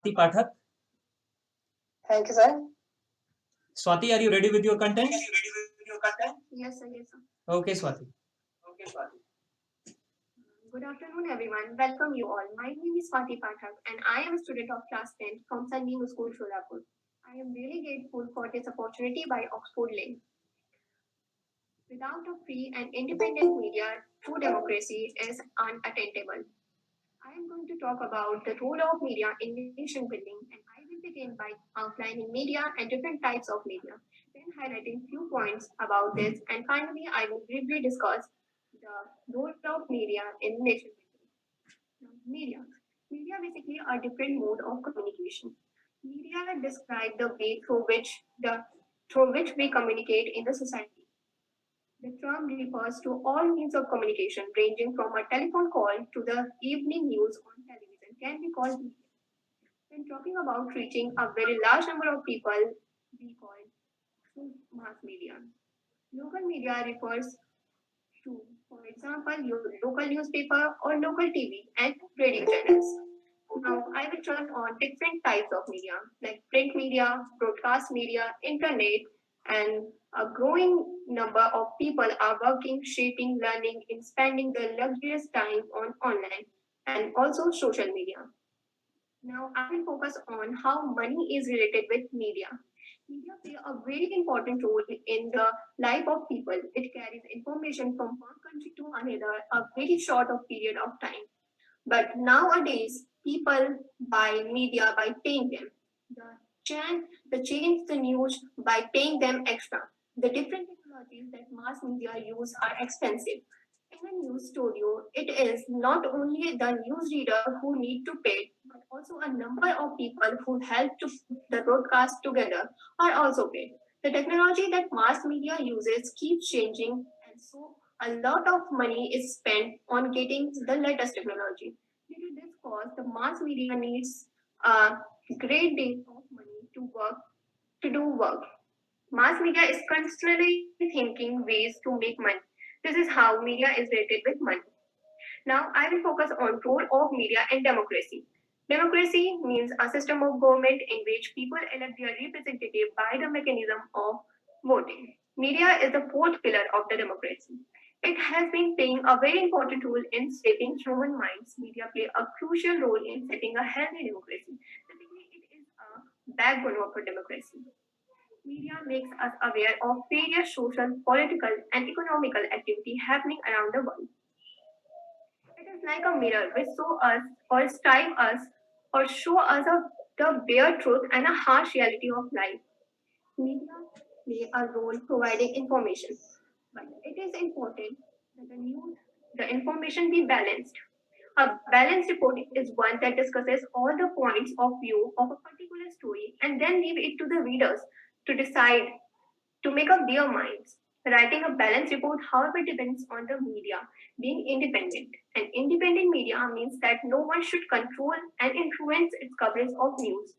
Pathak. Thank you, sir. Swati, are you ready with your content? Yes, sir. Yes, sir. Okay, Swati. Good afternoon, everyone. Welcome you all. My name is Swati Pathak, and I am a student of class 10 from Sunbeam School, Sholapur. I am really grateful for this opportunity by Oxford Lane. Without a free and independent media, true democracy is unattainable. I am going to talk about the role of media in nation building, and I will begin by outlining media and different types of media, then highlighting few points about this, and finally I will briefly discuss the role of media in nation building. Now, media basically are different mode of communication. Media describe the way through which we communicate in the society. The term refers to all means of communication, ranging from a telephone call to the evening news on television, can be called media. When talking about reaching a very large number of people, we call it mass media. Local media refers to, for example, your local newspaper or local TV and radio channels. Now, I will turn on different types of media like print media, broadcast media, internet, and a growing number of people are working, shaping, learning, and spending their luxurious time on online and also social media. Now, I will focus on how money is related with media. Media play a very important role in the life of people. It carries information from one country to another a very short of period of time. But nowadays, people buy media by paying them. The change the news by paying them extra. The different technologies that mass media use are expensive. In a news studio, it is not only the newsreader who need to pay, but also a number of people who help to put the broadcast together are also paid. The technology that mass media uses keeps changing, and so a lot of money is spent on getting the latest technology. Due to this cause, the mass media needs a great deal of money to do work. Mass media is constantly thinking ways to make money. This is how media is rated with money. Now, I will focus on role of media in democracy. Democracy means a system of government in which people elect their representative by the mechanism of voting. Media is the fourth pillar of the democracy. It has been playing a very important role in shaping human minds. Media play a crucial role in setting a healthy democracy. Basically, it is a backbone of a democracy. Media makes us aware of various social, political, and economical activity happening around the world. It is like a mirror which show us or strive us or show us the bare truth and a harsh reality of life. Media play a role providing information, but it is important that the information be balanced. A balanced report is one that discusses all the points of view of a particular story and then leave it to the readers to decide, to make up their minds. Writing a balanced report, however, depends on the media being independent. And independent media means that no one should control and influence its coverage of news.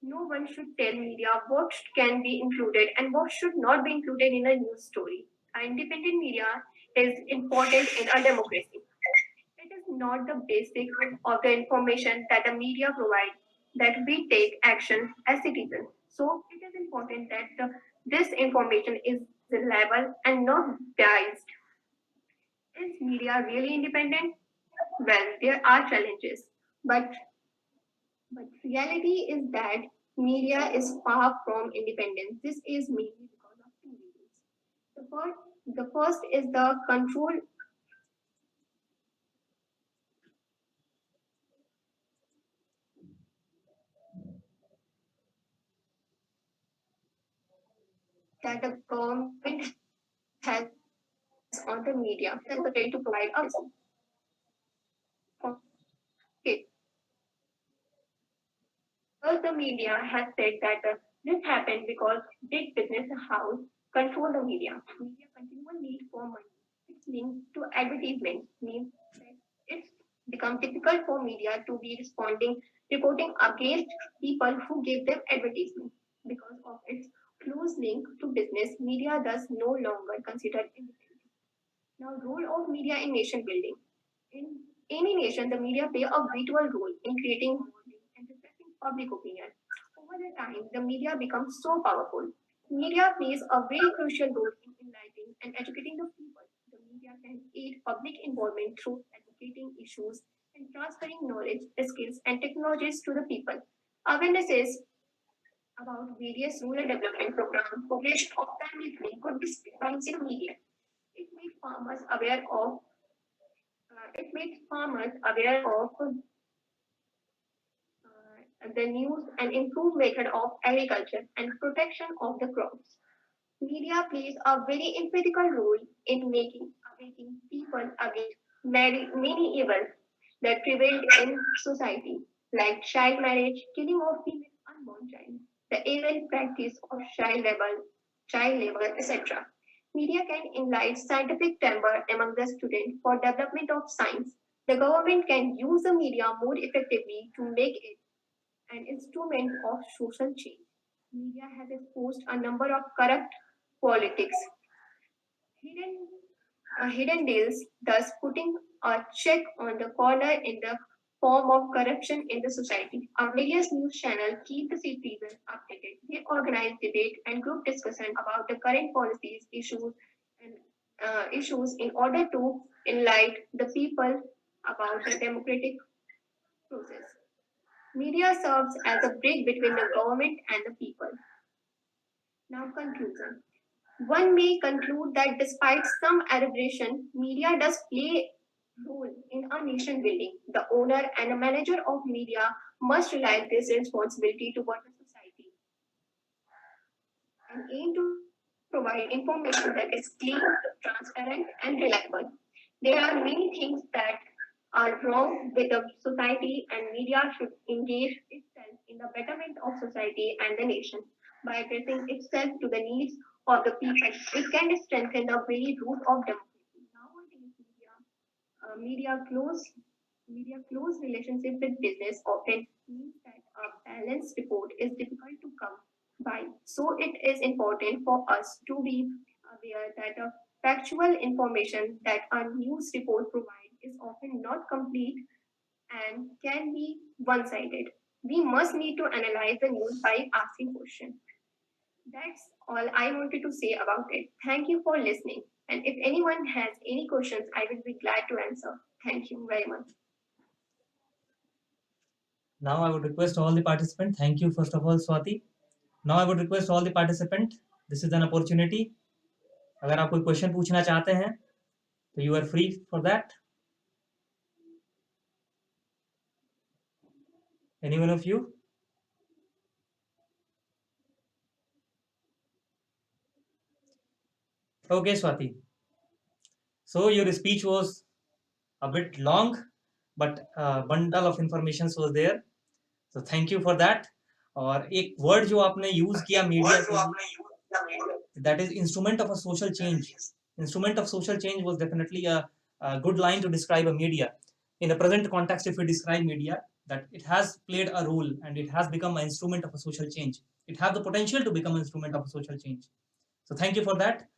No one should tell media what can be included and what should not be included in a news story. An independent media is important in a democracy. It is not the basic of the information that the media provide that we take action as citizens. So it is important that this information is reliable and not biased. Is media really independent? Well, there are challenges, but reality is that media is far from independent. This is mainly because of two reasons. The first is the control that the government has on the media and the right to provide a okay. First, the media has said that this happened because big business house control the media. Media continual need for money. Its linked to advertisement means that it's become difficult for media to be reporting against people who give them advertisement. Because of its close link to business, media thus no longer considered independent. Now, role of media in nation building. In any nation, the media play a vital role in creating bonding and public opinion. Over the time, the media becomes so powerful. Media plays a very crucial role in enlightening and educating the people. The media can aid public involvement through advocating issues and transferring knowledge, skills, and technologies to the people. Awarenesses about various rural development programs, population of family planning could be spread in media. It made farmers aware of the news and improved method of agriculture and protection of the crops. Media plays a very empathical role in awakening people against many evils that prevailed in society, like child marriage, killing of female unborn child, the evil practice of child labor, etc. Media can enlighten scientific temper among the students for development of science. The government can use the media more effectively to make it an instrument of social change. Media has exposed a number of corrupt politics, hidden, hidden deals, thus putting a check on the corner in the form of corruption in the society. Our various news channels keep the citizens updated. They organize debate and group discussion about the current policies, issues in order to enlighten the people about the democratic process. Media serves as a bridge between the government and the people. Now, conclusion. One may conclude that despite some aberration, media does play a role in our nation building. The owner and a manager of media must realize this responsibility toward the society and aim to provide information that is clean, transparent, and reliable. There are many things that are wrong with the society, and media should engage itself in the betterment of society and the nation by addressing itself to the needs of the people. It can strengthen the very root of democracy. Nowadays, media close relationship with business often means that a balanced report is difficult to come by. So it is important for us to be aware that the factual information that a news report provides is often not complete and can be one-sided. We must need to analyze the news by asking questions. That's all I wanted to say about it. Thank you for listening. And if anyone has any questions, I will be glad to answer. Thank you very much. Now I would request all the participants. Thank you, first of all, Swati. Now I would request all the participants. This is an opportunity. अगर आप कोई question पूछना चाहते हैं तो you are free for that. Any one of you? Okay, Swati. So your speech was a bit long, but a bundle of information was there. So thank you for that. और एक word जो आपने use किया media के लिए, that is instrument of a social change. Instrument of social change was definitely a good line to describe a media. In the present context, if we describe media, that it has played a role and it has become an instrument of a social change. It has the potential to become an instrument of a social change. So thank you for that.